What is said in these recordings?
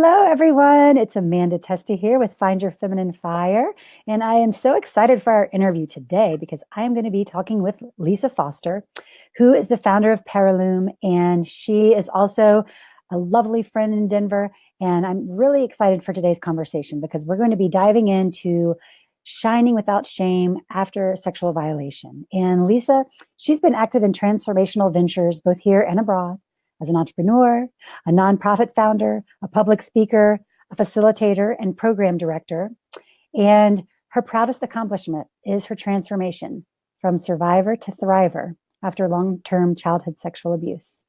Hello, everyone. It's Amanda Testa here with Find Your Feminine Fire. And I am so excited for our interview today because I'm going to be talking with Lisa Foster, who is the founder of Parillume. And she is also a lovely friend in Denver. And I'm really excited for today's conversation because we're going to be diving into shining without shame after sexual violation. And Lisa, she's been active in transformational ventures both here and abroad as an entrepreneur, a nonprofit founder, a public speaker, a facilitator, and program director. And her proudest accomplishment is her transformation from survivor to thriver after long-term childhood sexual abuse.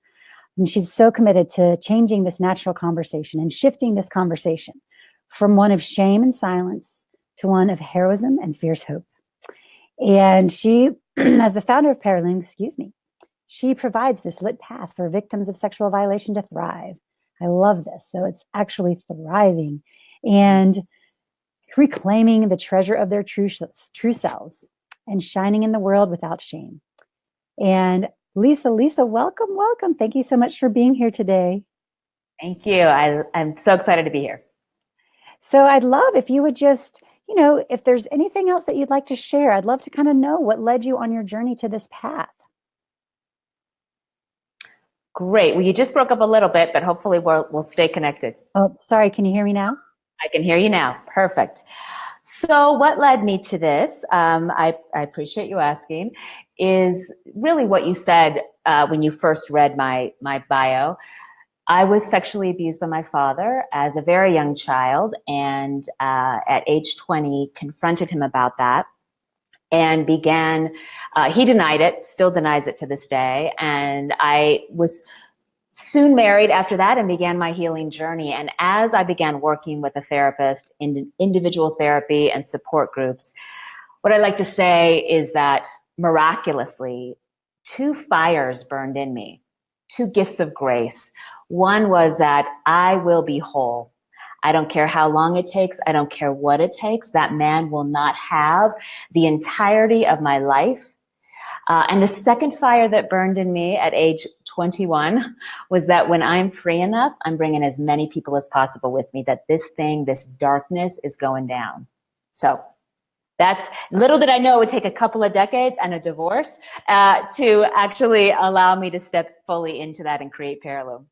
And she's so committed to changing this natural conversation and shifting this conversation from one of shame and silence to one of heroism and fierce hope. And she, as the founder of Parillume, she provides this lit path for victims of sexual violation to thrive. I love this. So it's actually thriving and reclaiming the treasure of their true selves and shining in the world without shame. And Lisa, welcome. Thank you so much for being here today. Thank you. I'm so excited to be here. So I'd love if you would just, if there's anything else that you'd like to share, I'd love to kind of know what led you on your journey to this path. Great. Well, you just broke up a little bit, but hopefully we'll stay connected. Oh, sorry. Can you hear me now? I can hear you now. Perfect. So what led me to this, I appreciate you asking, is really what you said when you first read my bio. I was sexually abused by my father as a very young child, and at age 20, confronted him about that. And began, he denied it, still denies it to this day. And I was soon married after that and began my healing journey. And as I began working with a therapist in individual therapy and support groups, what I like to say is that miraculously, two fires burned in me, two gifts of grace. One was that I will be whole. I don't care how long it takes. I don't care what it takes. That man will not have the entirety of my life. And the second fire that burned in me at age 21 was that when I'm free enough, I'm bringing as many people as possible with me, that this darkness is going down. So that's, little did I know it would take a couple of decades and a divorce to actually allow me to step fully into that and create Parillume.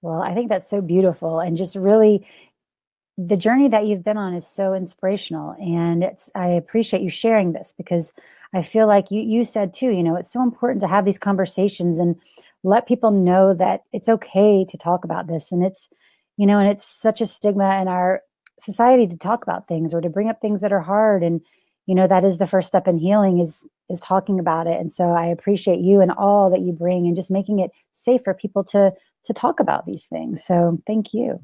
Well, I think that's so beautiful, and just really the journey that you've been on is so inspirational. And I appreciate you sharing this because I feel like you said too, it's so important to have these conversations and let people know that it's okay to talk about this. And it's, and it's such a stigma in our society to talk about things or to bring up things that are hard. And, that is the first step in healing is talking about it. And so I appreciate you and all that you bring and just making it safe for people to talk about these things. So thank you.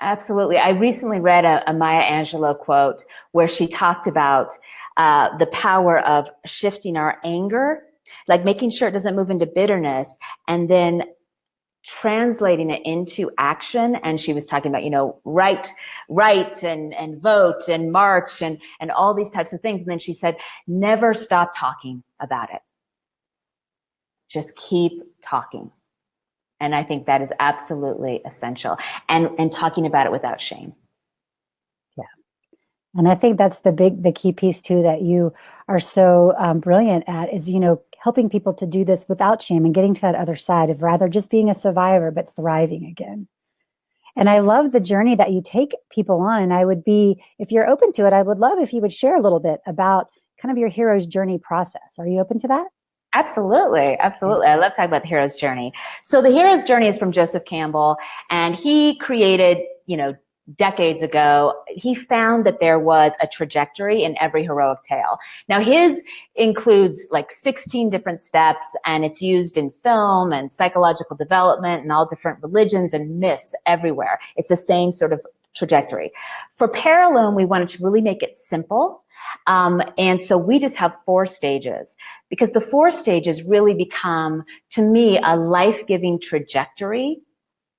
Absolutely. I recently read a Maya Angelou quote where she talked about the power of shifting our anger, like making sure it doesn't move into bitterness, and then translating it into action. And she was talking about, write and vote and march and all these types of things. And then she said, never stop talking about it. Just keep talking. And I think that is absolutely essential. And talking about it without shame. Yeah. And I think that's the key piece too, that you are so brilliant at is, helping people to do this without shame and getting to that other side of rather just being a survivor, but thriving again. And I love the journey that you take people on. And I would be, if you're open to it, I would love if you would share a little bit about kind of your hero's journey process. Are you open to that? Absolutely. I love talking about the hero's journey. So the hero's journey is from Joseph Campbell, and he created, decades ago, he found that there was a trajectory in every heroic tale. Now his includes like 16 different steps, and it's used in film and psychological development and all different religions and myths everywhere. It's the same sort of trajectory. For Parillume, we wanted to really make it simple. And so we just have 4 stages, because the 4 stages really become, to me, a life-giving trajectory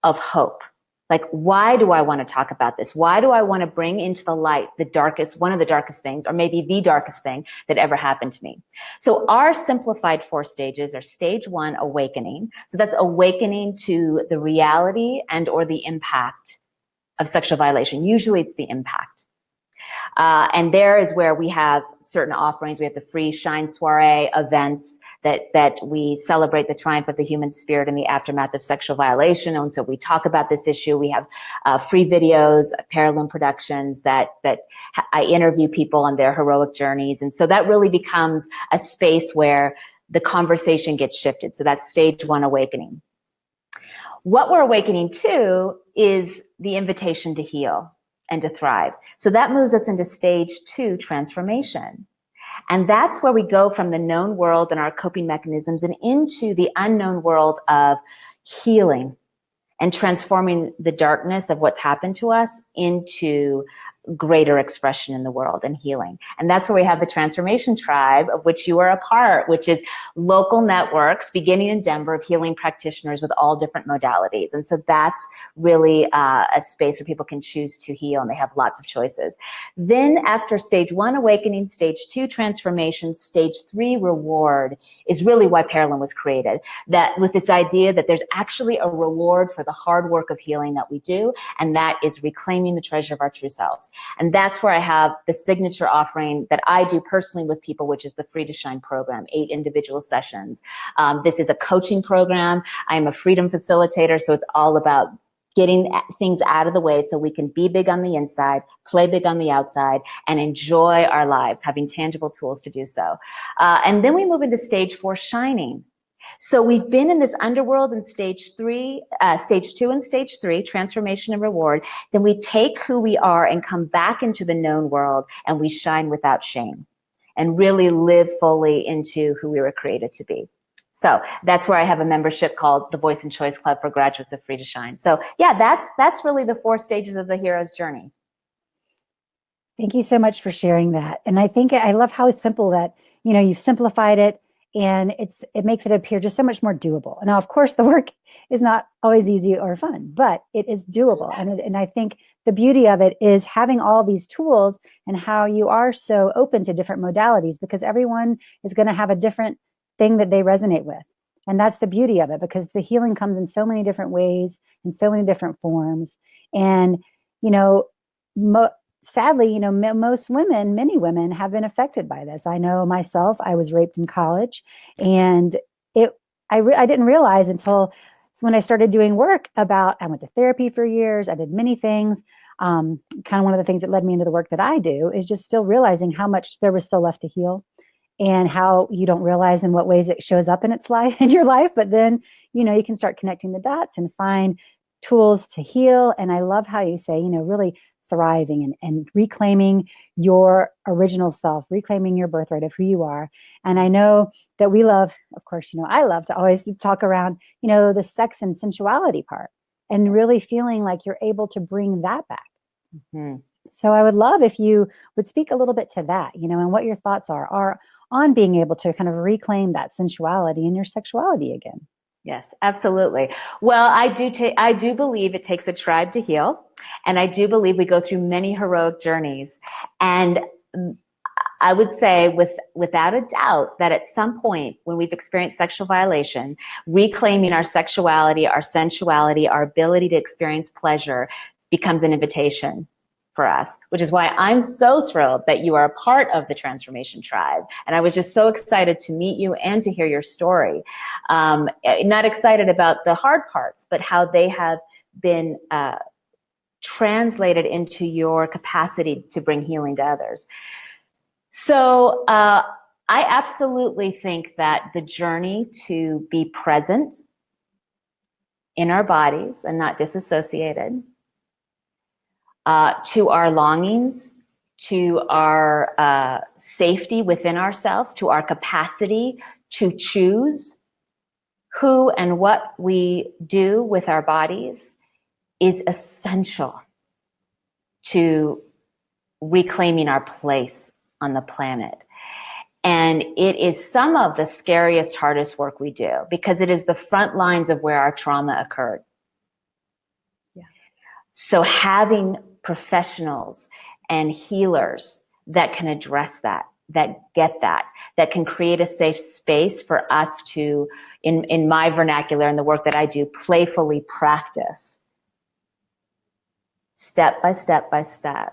of hope. Like, why do I want to talk about this? Why do I want to bring into the light the darkest, one of the darkest things, or maybe the darkest thing that ever happened to me? So our simplified 4 stages are stage 1, awakening. So that's awakening to the reality and or the impact of sexual violation. Usually it's the impact. And there is where we have certain offerings. We have the free Shine Soiree events that we celebrate the triumph of the human spirit in the aftermath of sexual violation. And so we talk about this issue. We have free videos, Parillume Productions that I interview people on their heroic journeys. And so that really becomes a space where the conversation gets shifted. So that's stage 1, awakening. What we're awakening to is the invitation to heal and to thrive. So that moves us into stage 2, transformation. And that's where we go from the known world and our coping mechanisms and into the unknown world of healing and transforming the darkness of what's happened to us into greater expression in the world and healing. And that's where we have the Transformation Tribe, of which you are a part, which is local networks beginning in Denver of healing practitioners with all different modalities. And so that's really a space where people can choose to heal, and they have lots of choices. Then after stage 1, awakening, stage 2, transformation, stage 3, reward, is really why Parillume was created. That with this idea that there's actually a reward for the hard work of healing that we do, and that is reclaiming the treasure of our true selves. And that's where I have the signature offering that I do personally with people, which is the Free to Shine program, 8 individual sessions. This is a coaching program. I'm a freedom facilitator, so it's all about getting things out of the way so we can be big on the inside, play big on the outside, and enjoy our lives, having tangible tools to do so. And then we move into stage 4, shining. So we've been in this underworld in stage 2 and stage 3, transformation and reward. Then we take who we are and come back into the known world, and we shine without shame and really live fully into who we were created to be. So that's where I have a membership called the Voice and Choice Club for graduates of Free to Shine. So yeah, that's really the 4 stages of the hero's journey. Thank you so much for sharing that. And I think I love how it's simple that, you've simplified it, and it makes it appear just so much more doable. Now, of course, the work is not always easy or fun, but it is doable. And I think the beauty of it is having all these tools and how you are so open to different modalities, because everyone is going to have a different thing that they resonate with. And that's the beauty of it, because the healing comes in so many different ways, in so many different forms. And, sadly, many women have been affected by this. I know myself, I was raped in college, and I didn't realize until when I started doing work I went to therapy for years. I did many things. Kind of one of the things that led me into the work that I do is just still realizing how much there was still left to heal, and how you don't realize in what ways it shows up in your life. But then, you can start connecting the dots and find tools to heal. And I love how you say, really thriving and reclaiming your original self, reclaiming your birthright of who you are. And I know that we love, of course, I love to always talk around, the sex and sensuality part, and really feeling like you're able to bring that back. Mm-hmm. So I would love if you would speak a little bit to that, and what your thoughts are on being able to kind of reclaim that sensuality and your sexuality again. Yes, absolutely. Well, I do believe it takes a tribe to heal. And I do believe we go through many heroic journeys. And I would say without a doubt that at some point when we've experienced sexual violation, reclaiming our sexuality, our sensuality, our ability to experience pleasure becomes an invitation for us, which is why I'm so thrilled that you are a part of the Transformation Tribe. And I was just so excited to meet you and to hear your story. Not excited about the hard parts, but how they have been translated into your capacity to bring healing to others. So I absolutely think that the journey to be present in our bodies and not disassociated, to our longings, to our safety within ourselves, to our capacity to choose who and what we do with our bodies, is essential to reclaiming our place on the planet. And it is some of the scariest, hardest work we do, because it is the front lines of where our trauma occurred. Yeah. So having professionals and healers that can address that, that get that, that can create a safe space for us to, in my vernacular and the work that I do, playfully practice step by step by step,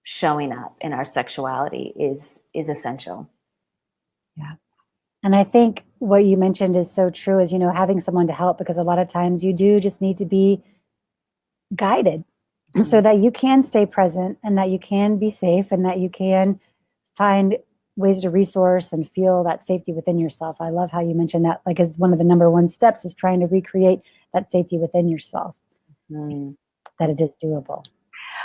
showing up in our sexuality is essential. Yeah. And I think what you mentioned is so true, is, having someone to help, because a lot of times you do just need to be guided so that you can stay present and that you can be safe and that you can find ways to resource and feel that safety within yourself. I love how you mentioned that, like, as one of the number one steps is trying to recreate that safety within yourself, that it is doable.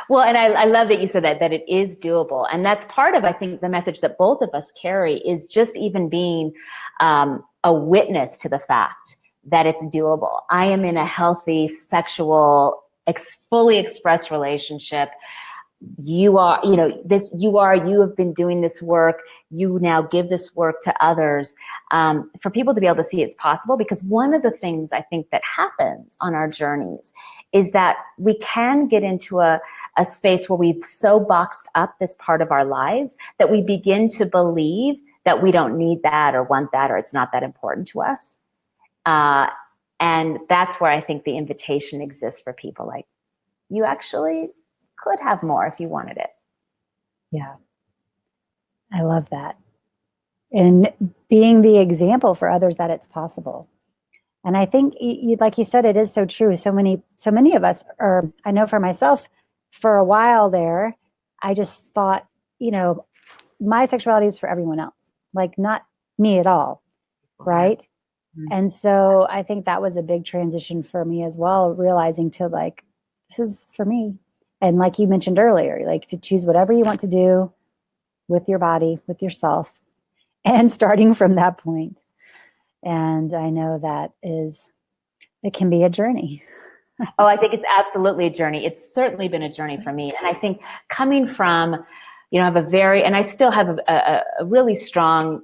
Well, and I love that you said that it is doable. And that's part of, I think, the message that both of us carry, is just even being a witness to the fact that it's doable. I am in a healthy, sexual, fully expressed relationship. You are, you have been doing this work. You now give this work to others, for people to be able to see it's possible. Because one of the things I think that happens on our journeys is that we can get into a space where we've so boxed up this part of our lives that we begin to believe that we don't need that or want that, or it's not that important to us. And that's where I think the invitation exists for people, like, you actually could have more if you wanted it. Yeah. I love that. And being the example for others that it's possible. And I think, like you said, it is so true. So many of us, or I know for myself, for a while there, I just thought, my sexuality is for everyone else, like not me at all. Right. Mm-hmm. And so I think that was a big transition for me as well, realizing to, like, this is for me. And like you mentioned earlier, like, to choose whatever you want to do with your body, with yourself, and starting from that point. And I know it can be a journey. Oh, I think it's absolutely a journey. It's certainly been a journey for me. And I think coming from, I have and I still have a really strong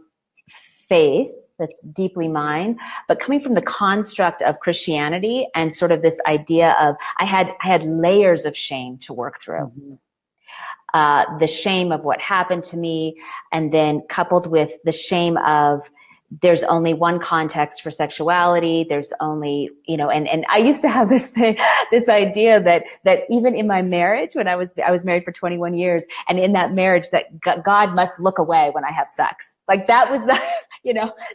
faith that's deeply mine, but coming from the construct of Christianity and sort of this idea of, I had layers of shame to work through. Mm-hmm. The shame of what happened to me, and then coupled with the shame of, there's only one context for sexuality. There's only, and I used to have this idea that even in my marriage, when I was married for 21 years, and in that marriage, that God must look away when I have sex. Like, that was the,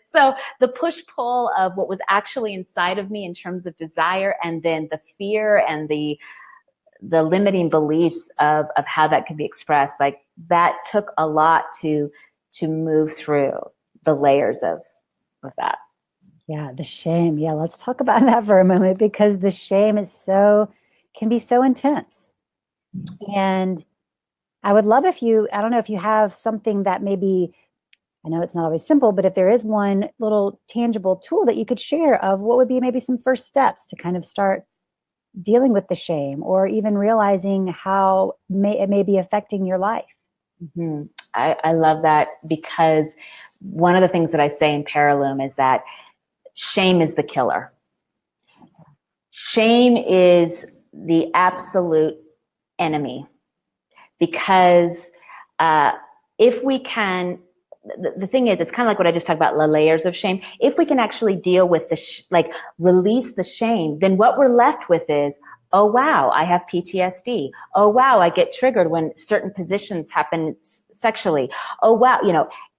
so the push pull of what was actually inside of me in terms of desire, and then the fear and the limiting beliefs of how that could be expressed, like, that took a lot to move through the layers of that. Yeah, the shame. Yeah, let's talk about that for a moment, because the shame can be so intense. And I would love I don't know if you have something that maybe, I know it's not always simple, but if there is one little tangible tool that you could share of what would be maybe some first steps to kind of start dealing with the shame, or even realizing how it may be affecting your life. Mm-hmm. I love that, because one of the things that I say in Parillume is that shame is the killer. Shame is the absolute enemy, because if we can, the thing is, it's kind of like what I just talked about, the layers of shame. If we can actually deal with release the shame, then what we're left with is, oh, wow, I have PTSD. Oh, wow, I get triggered when certain positions happen sexually. Oh, wow,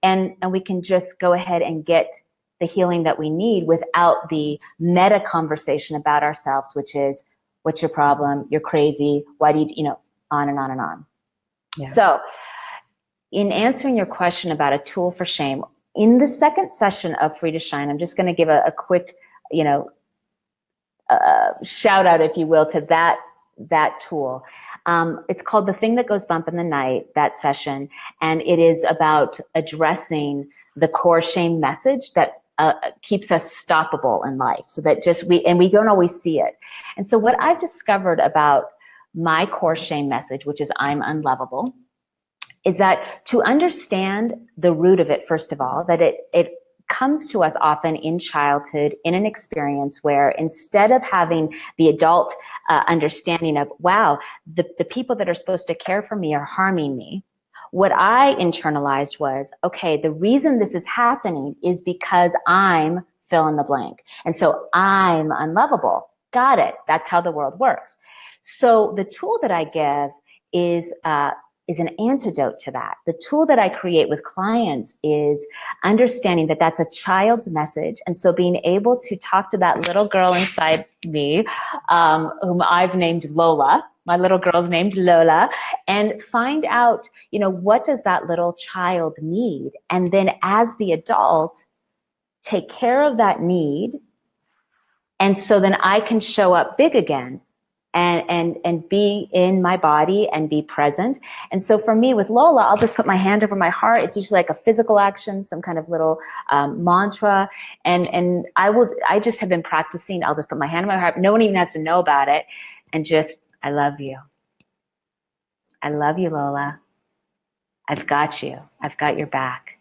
and we can just go ahead and get the healing that we need without the meta conversation about ourselves, which is, what's your problem? You're crazy. Why do you, on and on and on. Yeah. So in answering your question about a tool for shame, in the second session of Free to Shine, I'm just going to give a quick, shout out, if you will, to that tool. It's called The Thing That Goes Bump in the Night, that session. And it is about addressing the core shame message that keeps us stoppable in life, so that we don't always see it. And so what I've discovered about my core shame message, which is I'm unlovable, is that to understand the root of it, first of all, that it comes to us often in childhood in an experience where instead of having the adult understanding of, wow, the people that are supposed to care for me are harming me, what I internalized was, okay, the reason this is happening is because I'm fill in the blank. And so I'm unlovable. Got it. That's how the world works. So the tool that I give is an antidote to that. The tool that I create with clients is understanding that that's a child's message. And so being able to talk to that little girl inside me, whom I've named Lola, my little girl's named Lola, and find out, what does that little child need? And then as the adult, take care of that need. And so then I can show up big again and be in my body and be present. And so for me with Lola, I'll just put my hand over my heart. It's usually like a physical action, some kind of little mantra. And I just have been practicing. I'll just put my hand on my heart. No one even has to know about it. And just, I love you. I love you, Lola. I've got you. I've got your back.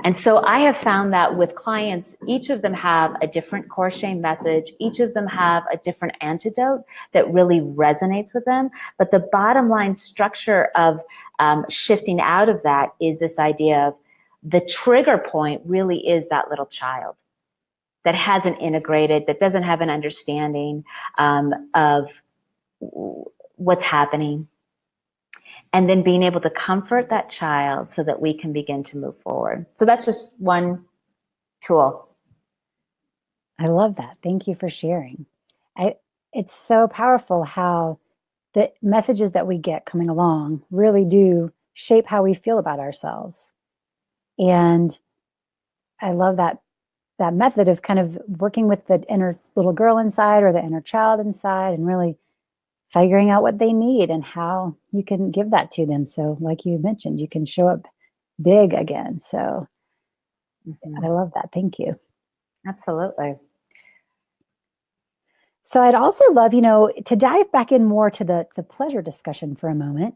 And so I have found that with clients, each of them have a different core shame message. Each of them have a different antidote that really resonates with them. But the bottom line structure of shifting out of that is this idea of the trigger point really is that little child that hasn't integrated, that doesn't have an understanding of what's happening. And then being able to comfort that child so that we can begin to move forward. So that's just one tool. I love that. Thank you for sharing. It's so powerful how the messages that we get coming along really do shape how we feel about ourselves. And I love that method of kind of working with the inner little girl inside or the inner child inside and really figuring out what they need and how you can give that to them. So like you mentioned, you can show up big again. So I love that. Thank you. Absolutely. So I'd also love, to dive back in more to the pleasure discussion for a moment.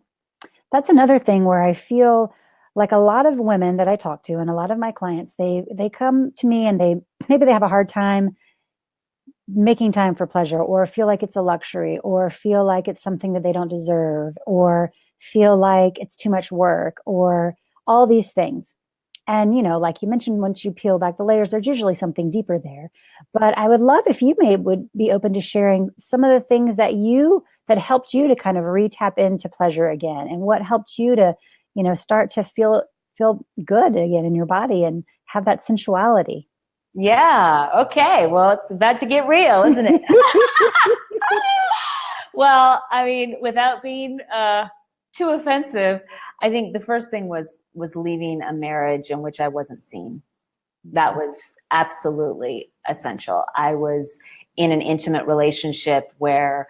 That's another thing where I feel like a lot of women that I talk to and a lot of my clients, they come to me and maybe they have a hard time making time for pleasure, or feel like it's a luxury, or feel like it's something that they don't deserve, or feel like it's too much work, or all these things. And, like you mentioned, once you peel back the layers, there's usually something deeper there. But I would love if you would be open to sharing some of the things that helped you to kind of re-tap into pleasure again, and what helped you to, start to feel good again in your body and have that sensuality. Yeah. Okay. Well, it's about to get real, isn't it? Well, I mean, without being too offensive, I think the first thing was leaving a marriage in which I wasn't seen. That was absolutely essential. I was in an intimate relationship where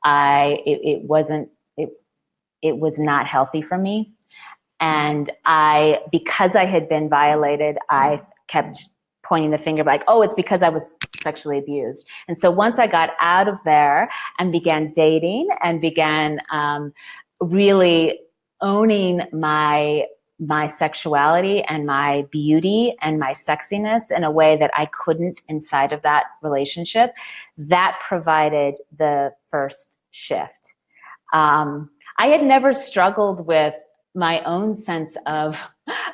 it was not healthy for me. And because I had been violated, I kept pointing the finger like, oh, it's because I was sexually abused. And so once I got out of there and began dating and began really owning my sexuality and my beauty and my sexiness in a way that I couldn't inside of that relationship, that provided the first shift. I had never struggled with my own sense of,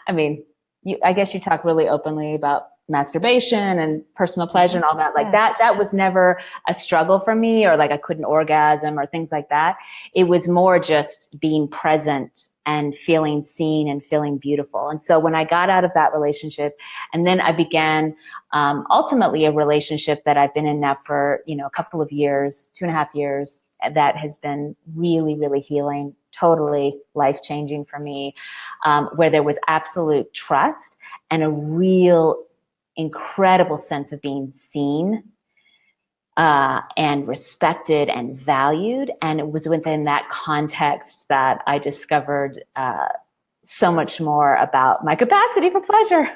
I guess you talk really openly about masturbation and personal pleasure and all that. Like that was never a struggle for me, or like I couldn't orgasm or things like that. It was more just being present and feeling seen and feeling beautiful. And so when I got out of that relationship, and then I began ultimately a relationship that I've been in now for, a couple of years, 2.5 years, that has been really, really healing, totally life-changing for me, where there was absolute trust and a real incredible sense of being seen and respected and valued. And it was within that context that I discovered so much more about my capacity for pleasure.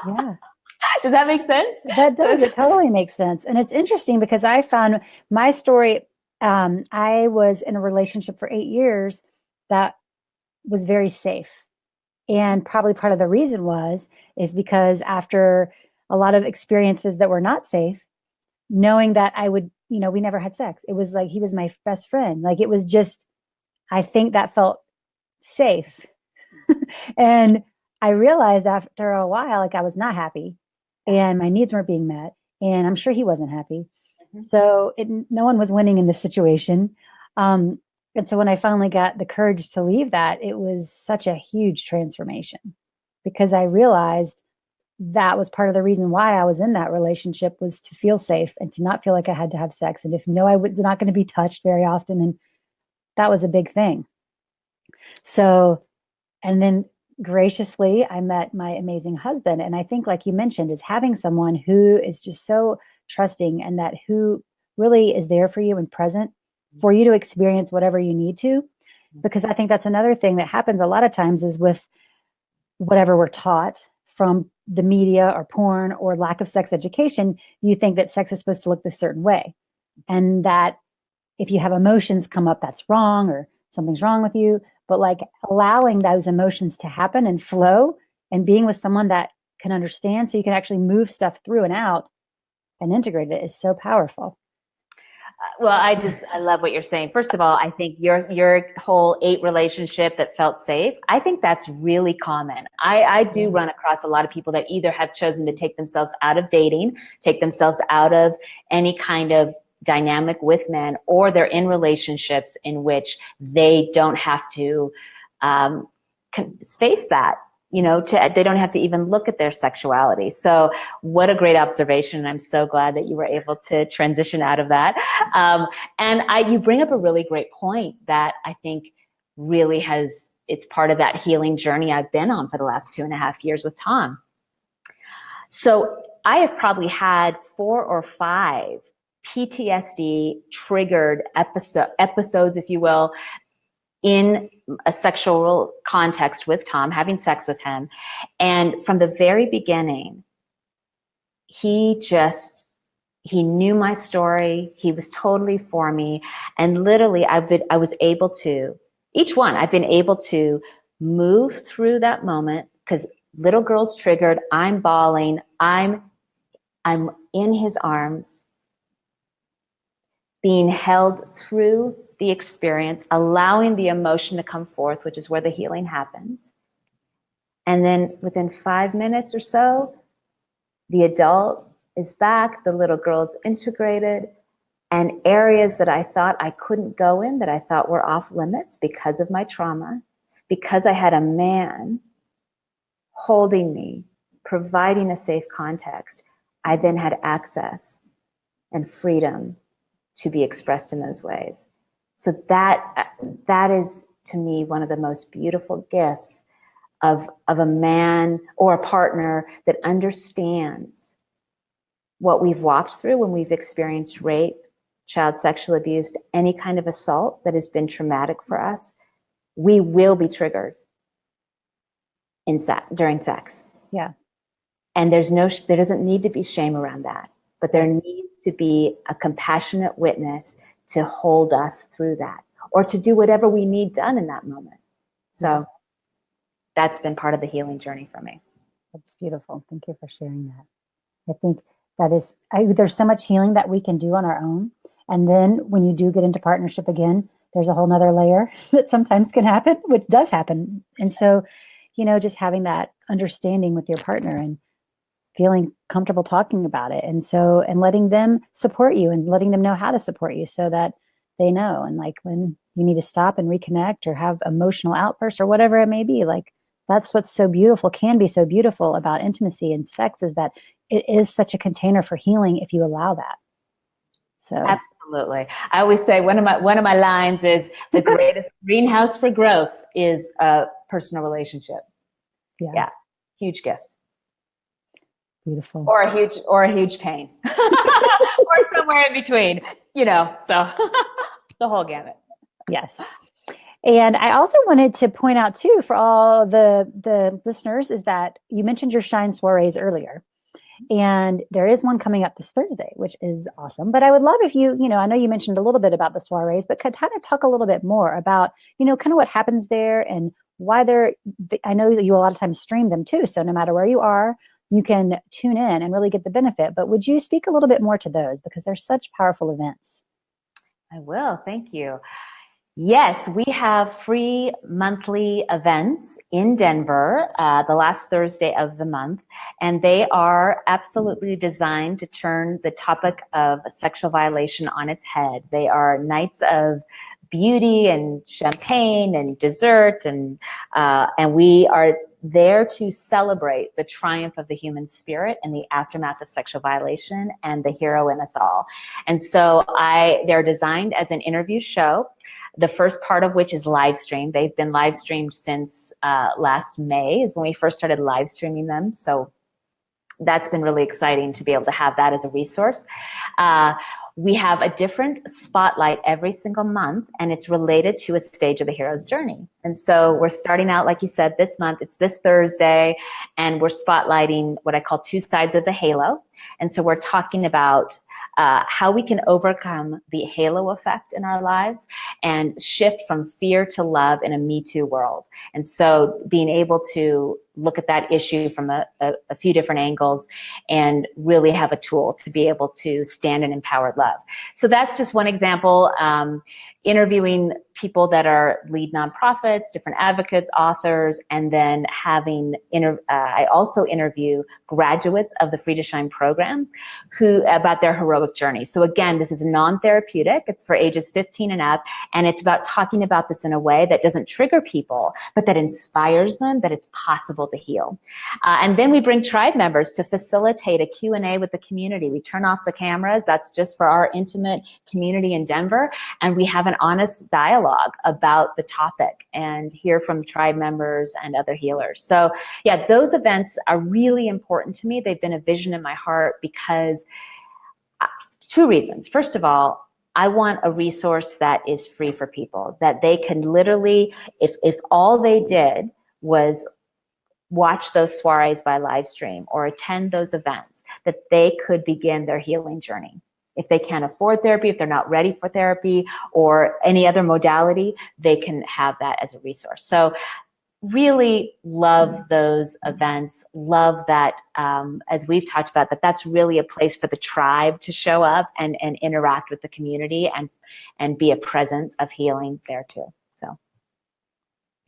Yeah. Does that make sense? That does. It totally makes sense. And it's interesting because I found my story, I was in a relationship for 8 years that was very safe. And probably part of the reason is because after a lot of experiences that were not safe, knowing that I would, we never had sex. It was like he was my best friend. Like it was just, I think that felt safe. And I realized after a while, like I was not happy and my needs weren't being met. And I'm sure he wasn't happy. So no one was winning in this situation. And so when I finally got the courage to leave that, it was such a huge transformation because I realized that was part of the reason why I was in that relationship was to feel safe and to not feel like I had to have sex and if I was not going to be touched very often. And that was a big thing. So, and then graciously, I met my amazing husband. And I think, like you mentioned, is having someone who is just so trusting and that who really is there for you and present for you to experience whatever you need to. Because I think that's another thing that happens a lot of times is with whatever we're taught from the media or porn or lack of sex education, you think that sex is supposed to look this certain way. And that if you have emotions come up, that's wrong or something's wrong with you. But like allowing those emotions to happen and flow and being with someone that can understand so you can actually move stuff through and out and integrate it is so powerful. Well, I love what you're saying. First of all, I think your whole 8 relationship that felt safe, I think that's really common. I do run across a lot of people that either have chosen to take themselves out of dating, take themselves out of any kind of dynamic with men, or they're in relationships in which they don't have to face that. They don't have to even look at their sexuality. So what a great observation. I'm so glad that you were able to transition out of that. You bring up a really great point that I think really it's part of that healing journey I've been on for the last 2.5 years with Tom. So I have probably had 4 or 5 PTSD triggered episodes, if you will, in a sexual context with Tom, having sex with him. And from the very beginning, he knew my story. He was totally for me. And literally I've been able to move through that moment because little girl's triggered. I'm bawling. I'm in his arms, being held through the experience, allowing the emotion to come forth, which is where the healing happens. And then within 5 minutes or so, the adult is back, the little girl's integrated, and areas that I thought I couldn't go in, that I thought were off limits because of my trauma, because I had a man holding me, providing a safe context, I then had access and freedom to be expressed in those ways. So that is, to me, one of the most beautiful gifts of a man or a partner that understands what we've walked through when we've experienced rape, child sexual abuse, any kind of assault that has been traumatic for us. We will be triggered during sex. Yeah. And there doesn't need to be shame around that, but there needs to be a compassionate witness to hold us through that or to do whatever we need done in that moment. So that's been part of the healing journey for me. That's beautiful. Thank you for sharing that. I think there's so much healing that we can do on our own. And then when you do get into partnership again, there's a whole nother layer that sometimes can happen, which does happen. And so, just having that understanding with your partner and feeling comfortable talking about it. And letting them support you and letting them know how to support you so that they know. And like when you need to stop and reconnect or have emotional outbursts or whatever it may be, like that's what's so beautiful, can be so beautiful about intimacy and sex is that it is such a container for healing if you allow that. So absolutely. I always say one of my lines is the greatest greenhouse for growth is a personal relationship. Yeah. Huge gift. Beautiful. Or a huge pain. Or somewhere in between, so the whole gamut. Yes. And I also wanted to point out too, for all the listeners, is that you mentioned your Shine soirees earlier. And there is one coming up this Thursday, which is awesome. But I would love if you, I know you mentioned a little bit about the soirees, but could kind of talk a little bit more about, kind of what happens there and why I know that you a lot of times stream them too. So no matter where you are, you can tune in and really get the benefit. But would you speak a little bit more to those, because they're such powerful events? I will. Thank you. Yes, we have free monthly events in Denver, the last Thursday of the month, and they are absolutely designed to turn the topic of sexual violation on its head. They are nights of beauty and champagne and dessert, and we are there to celebrate the triumph of the human spirit and the aftermath of sexual violation and the hero in us all. And so they're designed as an interview show, the first part of which is live streamed. They've been live streamed since last May is when we first started live streaming them. So that's been really exciting to be able to have that as a resource. We have a different spotlight every single month, and it's related to a stage of the hero's journey. And so we're starting out, like you said, this month. It's this Thursday, and we're spotlighting what I call two sides of the halo. And so we're talking about how we can overcome the halo effect in our lives and shift from fear to love in a Me Too world. And so being able to look at that issue from a few different angles and really have a tool to be able to stand in empowered love. So that's just one example. Interviewing people that are lead nonprofits, different advocates, authors, and then I also interview graduates of the Free to Shine program about their heroic journey. So again, this is non-therapeutic. It's for ages 15 and up, and it's about talking about this in a way that doesn't trigger people, but that inspires them that it's possible to heal. And then we bring tribe members to facilitate a Q&A with the community. We turn off the cameras. That's just for our intimate community in Denver, and we have an honest dialogue about the topic and hear from tribe members and other healers. So yeah, those events are really important to me. They've been a vision in my heart because two reasons. First of all, I want a resource that is free for people, that they can literally, if all they did was watch those soirees by live stream or attend those events, that they could begin their healing journey. If they can't afford therapy, if they're not ready for therapy or any other modality, they can have that as a resource. So really love those events, love that, as we've talked about, that's really a place for the tribe to show up and interact with the community and be a presence of healing there too. So.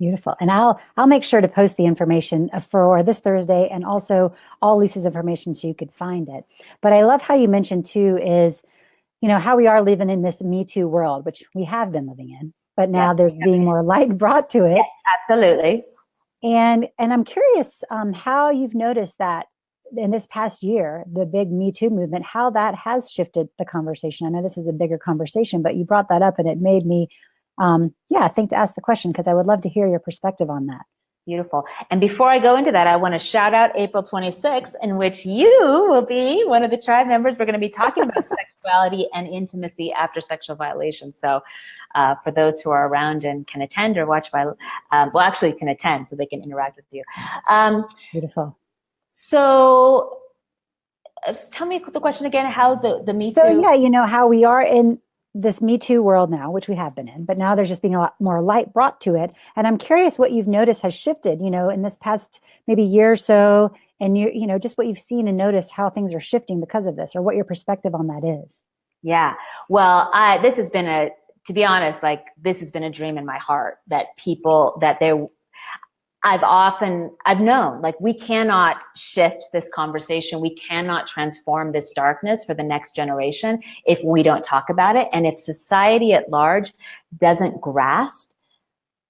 Beautiful. And I'll make sure to post the information for this Thursday and also all Lisa's information so you could find it. But I love how you mentioned too is, how we are living in this Me Too world, which we have been living in, but now there's being more light brought to it. Yes, absolutely. And I'm curious how you've noticed that in this past year, the big Me Too movement, how that has shifted the conversation. I know this is a bigger conversation, but you brought that up and it made me think to ask the question because I would love to hear your perspective on that. Beautiful. And before I go into that, I want to shout out April 26th, in which you will be one of the tribe members. We're going to be talking about sexuality and intimacy after sexual violation. So for those who are around and can attend or watch actually can attend so they can interact with you. Beautiful. So tell me the question again, how the Me Too. So yeah, how we are in this Me Too world now, which we have been in, but now there's just being a lot more light brought to it. And I'm curious what you've noticed has shifted, in this past maybe year or so, and just what you've seen and noticed how things are shifting because of this, or what your perspective on that is. Yeah, well, this has been to be honest, this has been a dream in my heart that I've known, we cannot shift this conversation. We cannot transform this darkness for the next generation if we don't talk about it. And if society at large doesn't grasp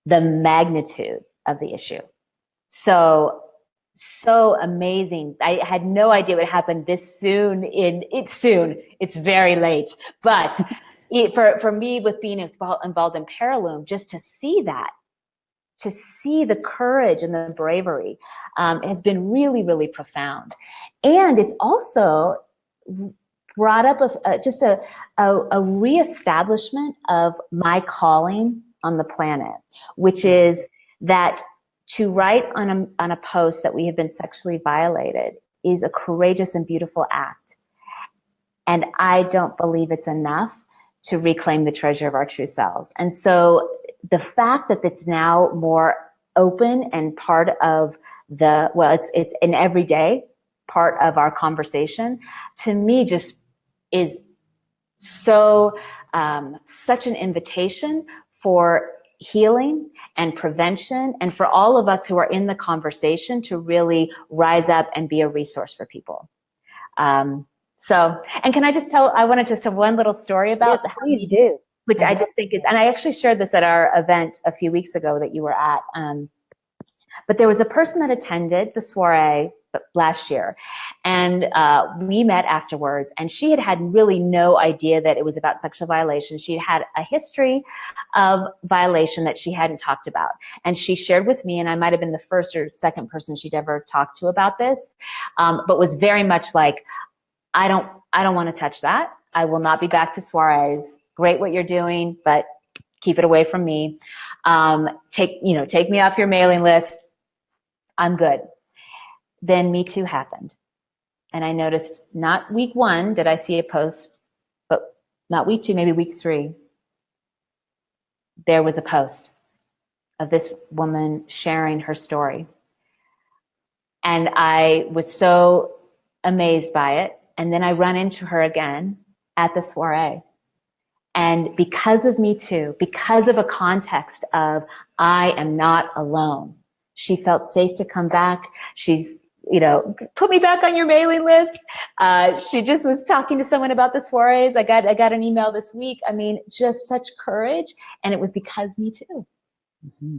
the magnitude of the issue. So amazing. I had no idea it would happen this soon. It's very late. But for me, with being involved in Parillume, just to see the courage and the bravery has been really, really profound. And it's also brought up just a reestablishment of my calling on the planet, which is that to write on a post that we have been sexually violated is a courageous and beautiful act. And I don't believe it's enough to reclaim the treasure of our true selves. And so the fact that it's now more open and part of it's an everyday part of our conversation, to me just is so such an invitation for healing and prevention, and for all of us who are in the conversation to really rise up and be a resource for people. And can I just I want to just have one little story about yes, please do. Which I just think is, and I actually shared this at our event a few weeks ago that you were at. But there was a person that attended the soiree last year, and we met afterwards, and she had really no idea that it was about sexual violation. She had a history of violation that she hadn't talked about, and she shared with me, and I might have been the first or second person she'd ever talked to about this, but was very much like, I don't want to touch that. I will not be back to soirees. Great what you're doing, but keep it away from me. Take me off your mailing list. I'm good. Then Me Too happened. And I noticed not week 1 did I see a post, but not week 2, maybe week 3, there was a post of this woman sharing her story. And I was so amazed by it. And then I run into her again at the soiree. And because of Me Too, because of a context of I am not alone, she felt safe to come back. She's, put me back on your mailing list. She just was talking to someone about the soirees. I got an email this week. I mean, just such courage. And it was because Me Too. Mm-hmm.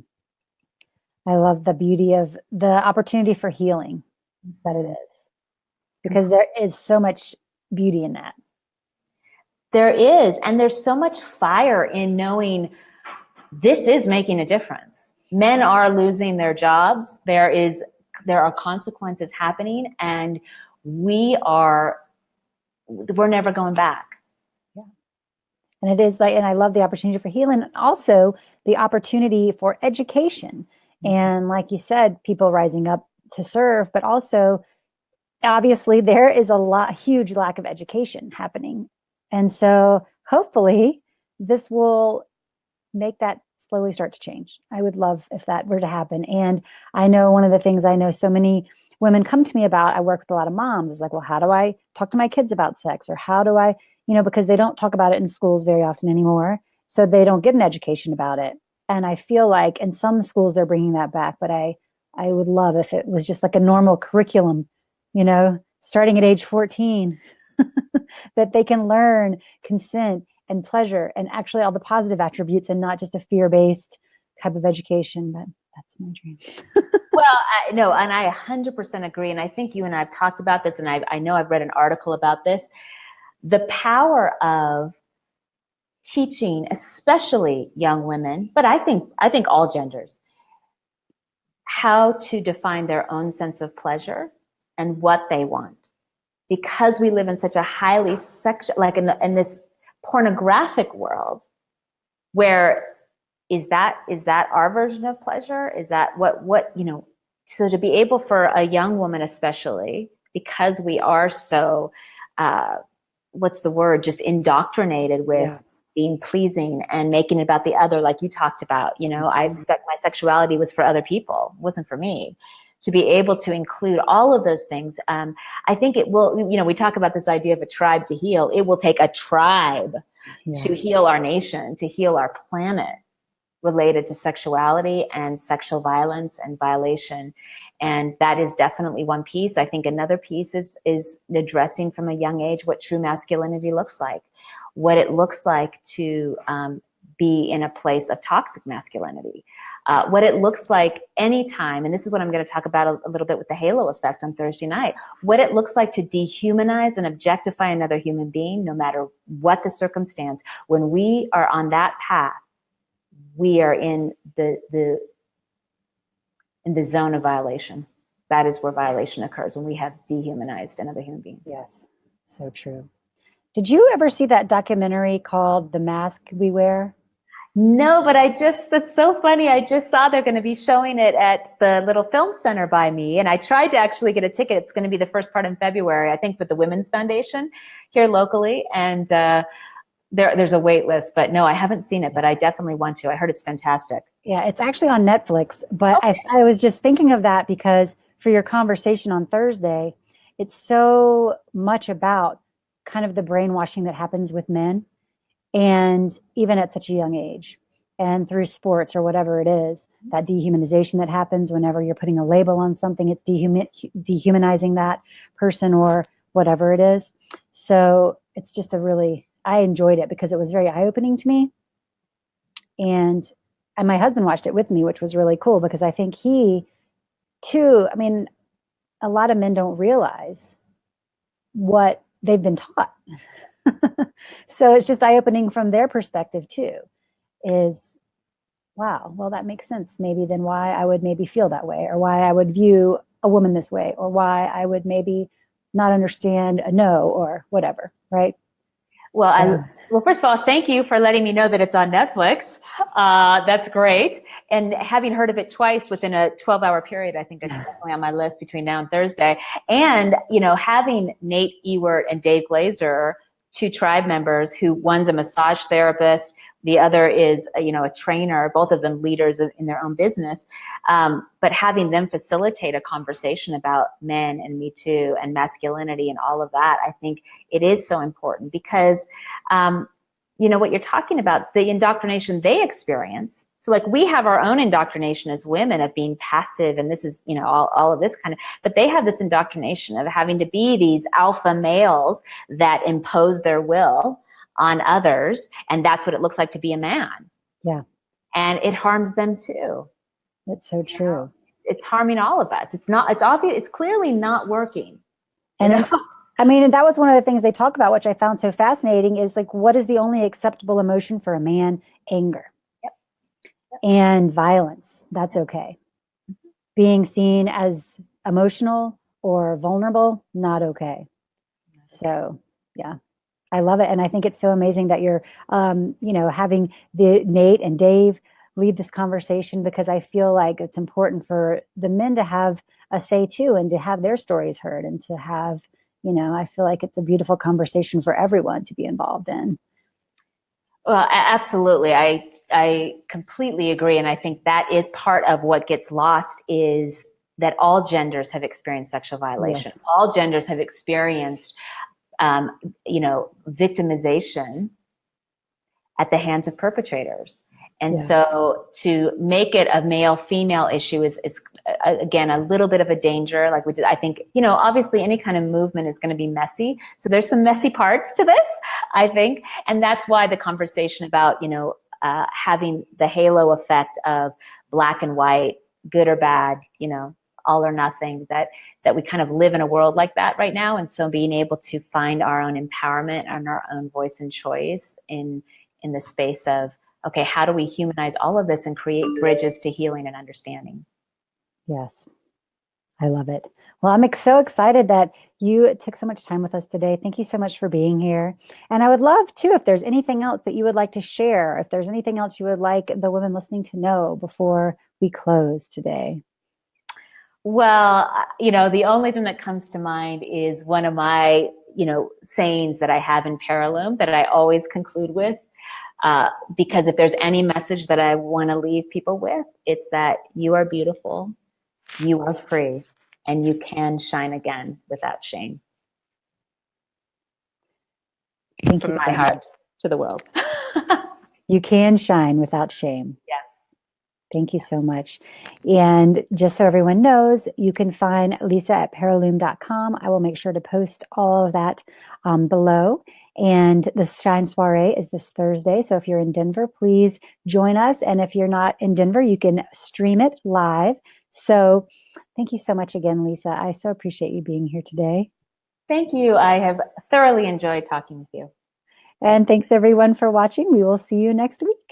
I love the beauty of the opportunity for healing that it is, because there is so much beauty in that. There is, and there's so much fire in knowing this is making a difference. Men are losing their jobs. There are consequences happening, and we're never going back. Yeah. And it is and I love the opportunity for healing, and also the opportunity for education. Mm-hmm. And like you said, people rising up to serve, but also obviously there is huge lack of education happening. And so hopefully this will make that slowly start to change. I would love if that were to happen. And I know one of the things I know so many women come to me about, I work with a lot of moms, is like, well, how do I talk to my kids about sex? Or how do I, because they don't talk about it in schools very often anymore. So they don't get an education about it. And I feel like in some schools they're bringing that back, but I would love if it was just like a normal curriculum, starting at age 14, that they can learn consent and pleasure and actually all the positive attributes, and not just a fear-based type of education. But that's my dream. Well, and I 100% agree. And I think you and I have talked about this, and I know I've read an article about this. The power of teaching, especially young women, but I think all genders, how to define their own sense of pleasure and what they want. Because we live in such a highly sexual, like in this pornographic world, where is that our version of pleasure? Is that what so to be able for a young woman, especially because we are so what's the word, just indoctrinated with being pleasing and making it about the other, like you talked about. My sexuality was for other people, it wasn't for me. To be able to include all of those things, I think it will, we talk about this idea of a tribe to heal. It will take a tribe to heal our nation, to heal our planet, related to sexuality and sexual violence and violation. And that is definitely one piece. I think another piece is addressing from a young age what true masculinity looks like, what it looks like to be in a place of toxic masculinity. What it looks like anytime, and this is what I'm going to talk about a little bit with the halo effect on Thursday night, what it looks like to dehumanize and objectify another human being, no matter what the circumstance. When we are on that path, we are in the zone of violation. That is where violation occurs, when we have dehumanized another human being. Yes, so true. Did you ever see that documentary called The Mask We Wear? No, but that's so funny. I just saw they're going to be showing it at the little film center by me. And I tried to actually get a ticket. It's going to be the first part in February, I think, with the Women's Foundation here locally. And There's a wait list, but no, I haven't seen it, but I definitely want to. I heard it's fantastic. Yeah, it's actually on Netflix, but Okay. I was just thinking of that because for your conversation on Thursday, it's so much about kind of the brainwashing that happens with men, and even at such a young age, and through sports or whatever it is, that dehumanization that happens whenever you're putting a label on something, it's dehumanizing that person or whatever it is. So it's just I enjoyed it because it was very eye-opening to me. And my husband watched it with me, which was really cool because I think he too, I mean, a lot of men don't realize what they've been taught. So it's just eye-opening from their perspective too, is wow, well, that makes sense. Maybe then why I would maybe feel that way, or why I would view a woman this way, or why I would maybe not understand a no or whatever, right? Well, So, well, first of all, thank you for letting me know that it's on Netflix. That's great. And having heard of it twice within a 12-hour period, I think it's definitely on my list between now and Thursday. And, having Nate Ewert and Dave Glazer, two tribe members who one's a massage therapist, the other is, a trainer, both of them leaders in their own business. But having them facilitate a conversation about men and Me Too and masculinity and all of that, I think it is so important because, what you're talking about, the indoctrination they experience. So like we have our own indoctrination as women of being passive, and this is, all of this kind of, but they have this indoctrination of having to be these alpha males that impose their will on others. And that's what it looks like to be a man. yeah, And it harms them too. it's so true. It's harming all of us. It's obvious. It's clearly not working. And and that was one of the things they talk about, which I found so fascinating, is like, what is the only acceptable emotion for a man? Anger. Yep. And violence. That's okay. Being seen as emotional or vulnerable, not okay. So, yeah, I love it. And I think it's so amazing that you're, having the Nate and Dave lead this conversation, because I feel like it's important for the men to have a say too, and to have their stories heard, and to have, I feel like it's a beautiful conversation for everyone to be involved in. Well, absolutely. I completely agree. And I think that is part of what gets lost, is that all genders have experienced sexual violation. Yes. All genders have experienced, victimization at the hands of perpetrators. And so to make it a male-female issue is again, a little bit of a danger. Like I think, obviously any kind of movement is going to be messy. So there's some messy parts to this, I think. And that's why the conversation about, having the halo effect of black and white, good or bad, all or nothing, that we kind of live in a world like that right now. And so being able to find our own empowerment and our own voice and choice in the space of, okay, how do we humanize all of this and create bridges to healing and understanding? Yes. I love it. Well, I'm so excited that you took so much time with us today. Thank you so much for being here. And I would love too, if there's anything else that you would like to share, if there's anything else you would like the women listening to know before we close today. Well, the only thing that comes to mind is one of my, sayings that I have in Parillume that I always conclude with. Because if there's any message that I want to leave people with, it's that you are beautiful, you are free, and you can shine again without shame. Thank you From so my much. heart to the world. You can shine without shame. Yeah. Thank you so much. And just so everyone knows, you can find Lisa at Parillume.com. I will make sure to post all of that below. And the Shine Soiree is this Thursday. So if you're in Denver, please join us. And if you're not in Denver, you can stream it live. So thank you so much again, Lisa. I so appreciate you being here today. Thank you. I have thoroughly enjoyed talking with you. And thanks everyone for watching. We will see you next week.